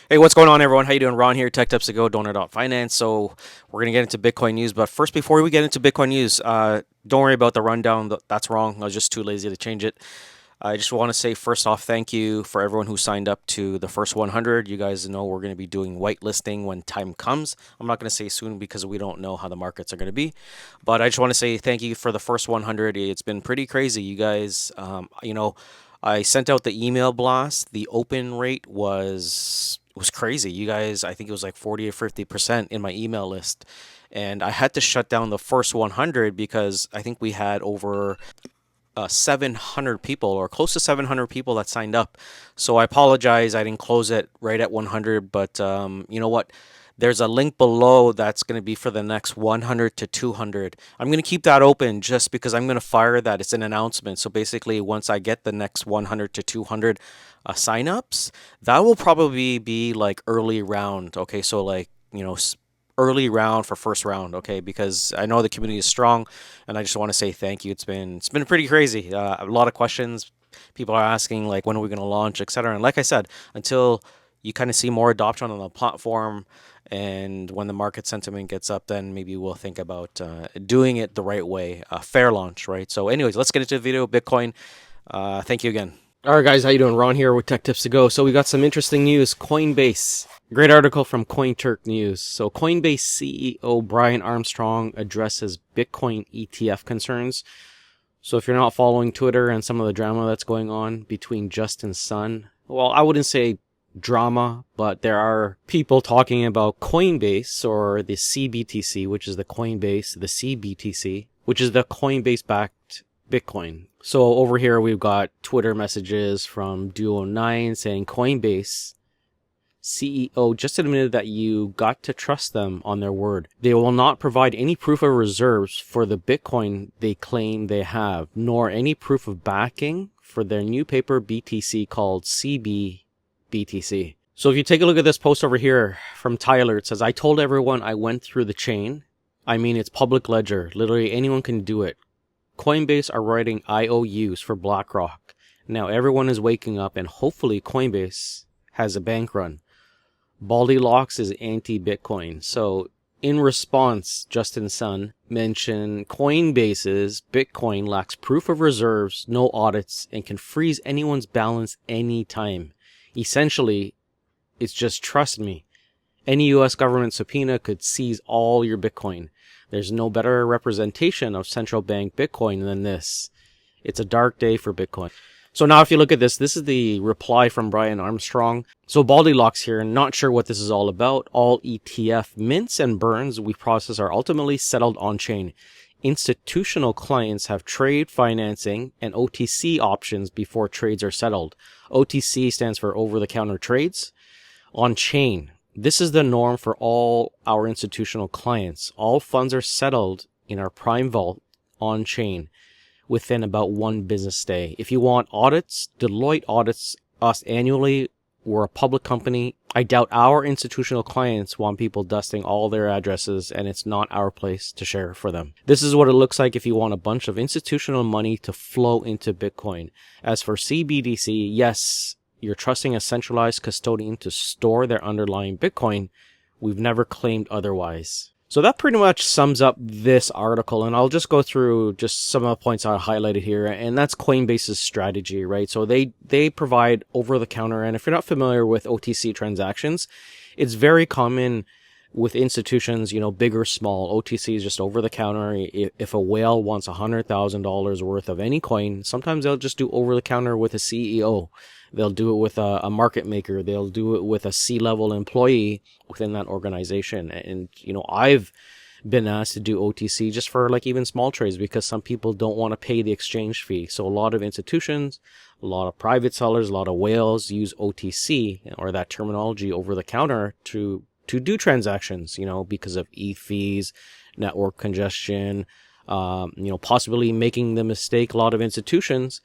Hey, what's going on, everyone? How you doing? Ron here, TechTipsToGo, Donor.finance. So we're gonna get into Bitcoin news, but first, before we get into Bitcoin news, don't worry about the rundown. That's wrong. I was just too lazy to change it. I just want to say first off, thank you for everyone who signed up to the first 100. You guys know we're going to be doing whitelisting when time comes. I'm not going to say soon because we don't know how the markets are going to be, but I just want to say thank you for the first 100. It's been pretty crazy, you guys. I sent out the email blast. The open rate was crazy. You guys, I think it was like 40 or 50% in my email list. And I had to shut down the first 100 because I think we had over 700 people or close to 700 people that signed up. So I apologize. I didn't close it right at 100, but you know what? There's a link below that's going to be for the next 100 to 200. I'm going to keep that open just because I'm going to fire that. It's an announcement. So basically, once I get the next 100 to 200 signups, that will probably be like early round. Okay. So, like, early round for first round. Okay. Because I know the community is strong and I just want to say thank you. It's been pretty crazy. A lot of questions. People are asking, like, when are we going to launch, etc. And like I said, until you kind of see more adoption on the platform, and when the market sentiment gets up, then maybe we'll think about doing it the right way, a fair launch, right? So, anyways, let's get into the video. Bitcoin. Thank you again. All right, guys, how you doing? Ron here with Tech Tips to Go. So we got some interesting news. Coinbase, great article from CoinTurk News. So Coinbase CEO Brian Armstrong addresses Bitcoin ETF concerns. So if you're not following Twitter and some of the drama that's going on between Justin Sun, well, I wouldn't say drama, but there are people talking about Coinbase or the CBTC, which is the Coinbase, the CBTC, which is the Coinbase-backed Bitcoin. So over here, we've got Twitter messages from Duo9 saying Coinbase CEO just admitted that you got to trust them on their word. They will not provide any proof of reserves for the Bitcoin they claim they have, nor any proof of backing for their new paper BTC called CBBTC. So if you take a look at this post over here from Tyler, it says, I told everyone I went through the chain. I mean, it's public ledger. Literally anyone can do it. Coinbase are writing IOUs for BlackRock. Now everyone is waking up and hopefully Coinbase has a bank run. Baldylocks is anti-Bitcoin. So in response, Justin Sun mentioned Coinbase's Bitcoin lacks proof of reserves, no audits, and can freeze anyone's balance anytime. Essentially, it's just trust me. Any US government subpoena could seize all your Bitcoin. There's no better representation of central bank Bitcoin than this. It's a dark day for Bitcoin. So now if you look at this, this is the reply from Brian Armstrong. So Baldylocks here, not sure what this is all about. All ETF mints and burns we process are ultimately settled on-chain. Institutional clients have trade financing and OTC options before trades are settled. OTC stands for over-the-counter trades. On-chain. This is the norm for all our institutional clients. All funds are settled in our Prime Vault on-chain within about one business day. If you want audits, Deloitte audits us annually. We're a public company. I doubt our institutional clients want people dusting all their addresses, and it's not our place to share for them. This is what it looks like if you want a bunch of institutional money to flow into Bitcoin. As for CBDC, yes, you're trusting a centralized custodian to store their underlying Bitcoin. We've never claimed otherwise. So that pretty much sums up this article, and I'll just go through just some of the points I highlighted here, and that's Coinbase's strategy, right? So they provide over-the-counter, and if you're not familiar with OTC transactions, it's very common with institutions, big or small. OTC is just over-the-counter. If a whale wants $100,000 worth of any coin, sometimes they'll just do over-the-counter with a CEO. They'll do it with a market maker. They'll do it with a C-level employee within that organization. And, I've been asked to do OTC just for like even small trades because some people don't want to pay the exchange fee. So a lot of institutions, a lot of private sellers, a lot of whales use OTC or that terminology over the counter to do transactions, because of fees, network congestion, possibly making the mistake a lot of institutions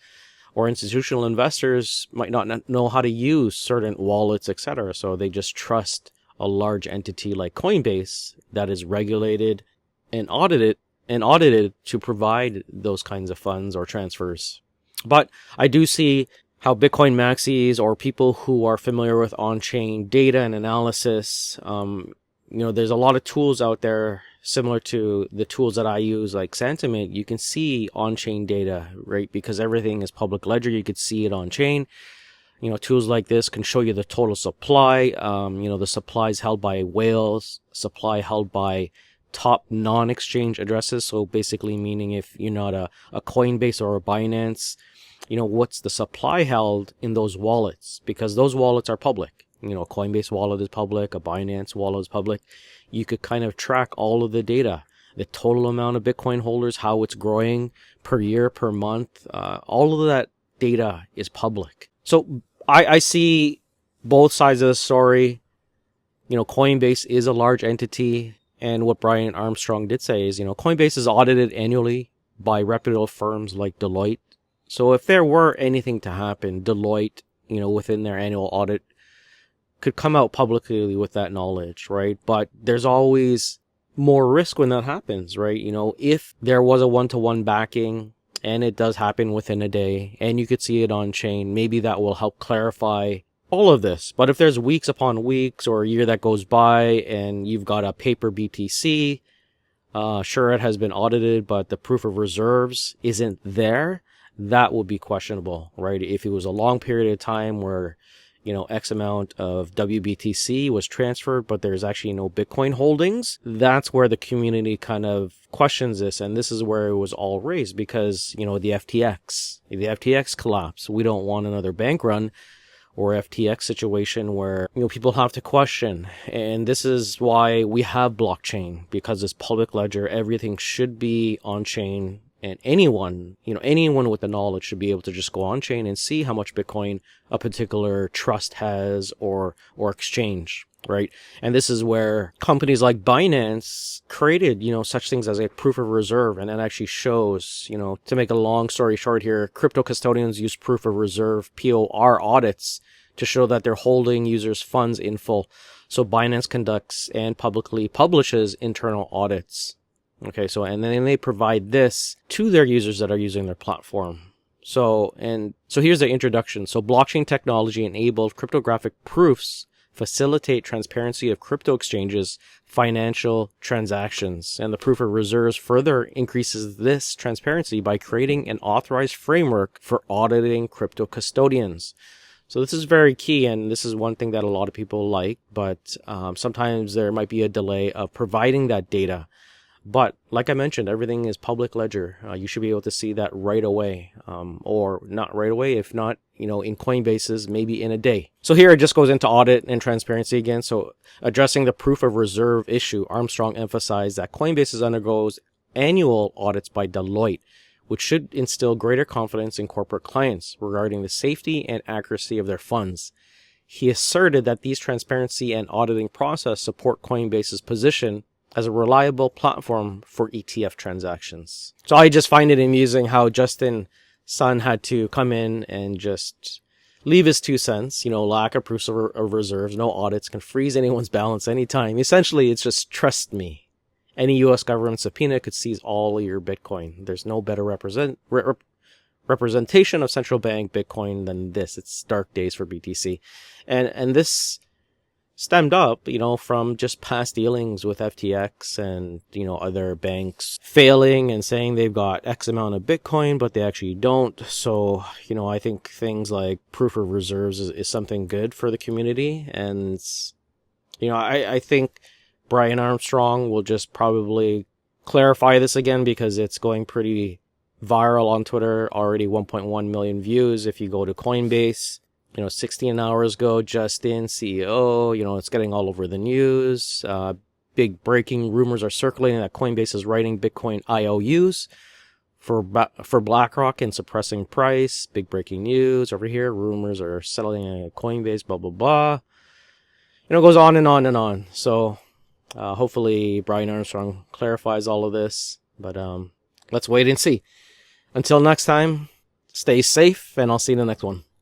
or institutional investors might not know how to use certain wallets, etc. So they just trust a large entity like Coinbase that is regulated and audited to provide those kinds of funds or transfers. But I do see how Bitcoin maxis or people who are familiar with on-chain data and analysis, there's a lot of tools out there similar to the tools that I use, like Sentiment. You can see on-chain data, right? Because everything is public ledger. You could see it on-chain. Tools like this can show you the total supply. The supply is held by whales, supply held by top non-exchange addresses. So basically meaning if you're not a Coinbase or a Binance, what's the supply held in those wallets? Because those wallets are public. Coinbase wallet is public, a Binance wallet is public. You could kind of track all of the data, the total amount of Bitcoin holders, how it's growing per year, per month. All of that data is public. So I see both sides of the story. Coinbase is a large entity. And what Brian Armstrong did say is, Coinbase is audited annually by reputable firms like Deloitte. So if there were anything to happen, Deloitte, within their annual audit could come out publicly with that knowledge, right? But there's always more risk when that happens, right? If there was a one-to-one backing and it does happen within a day and you could see it on chain, maybe that will help clarify all of this. But if there's weeks upon weeks or a year that goes by and you've got a paper BTC, sure, it has been audited, but the proof of reserves isn't there, that would be questionable, right? If it was a long period of time where, X amount of WBTC was transferred, but there's actually no Bitcoin holdings, that's where the community kind of questions this. And this is where it was all raised because, the FTX collapse. We don't want another bank run or FTX situation where, people have to question. And this is why we have blockchain, because it's public ledger. Everything should be on chain. And anyone with the knowledge should be able to just go on chain and see how much Bitcoin a particular trust has or exchange, right? And this is where companies like Binance created, such things as a proof of reserve. And that actually shows, to make a long story short here, crypto custodians use proof of reserve, POR audits, to show that they're holding users' funds in full. So Binance conducts and publicly publishes internal audits. Okay, and then they provide this to their users that are using their platform. So here's the introduction. So blockchain technology enabled cryptographic proofs facilitate transparency of crypto exchanges, financial transactions, and the proof of reserves further increases this transparency by creating an authorized framework for auditing crypto custodians. So this is very key, and this is one thing that a lot of people like, but sometimes there might be a delay of providing that data. But like I mentioned, everything is public ledger. You should be able to see that right away, or not right away. If not, in Coinbases, maybe in a day. So here it just goes into audit and transparency again. So addressing the proof of reserve issue, Armstrong emphasized that Coinbases undergoes annual audits by Deloitte, which should instill greater confidence in corporate clients regarding the safety and accuracy of their funds. He asserted that these transparency and auditing process support Coinbase's position as a reliable platform for ETF transactions. So I just find it amusing how Justin Sun had to come in and just leave his 2 cents, lack of proofs of reserves, no audits, can freeze anyone's balance anytime. Essentially, it's just trust me. Any U.S. government subpoena could seize all of your Bitcoin. There's no better representation of central bank Bitcoin than this. It's dark days for BTC. And this stemmed up, from just past dealings with FTX and, other banks failing and saying they've got X amount of Bitcoin, but they actually don't. So, I think things like proof of reserves is something good for the community. And, I think Brian Armstrong will just probably clarify this again because it's going pretty viral on Twitter. Already 1.1 million views. If you go to Coinbase, 16 hours ago, Justin, CEO, it's getting all over the news. Big breaking rumors are circulating that Coinbase is writing Bitcoin IOUs for BlackRock and suppressing price. Big breaking news over here. Rumors are settling at Coinbase, blah, blah, blah. It goes on and on and on. So hopefully Brian Armstrong clarifies all of this. But let's wait and see. Until next time, stay safe, and I'll see you in the next one.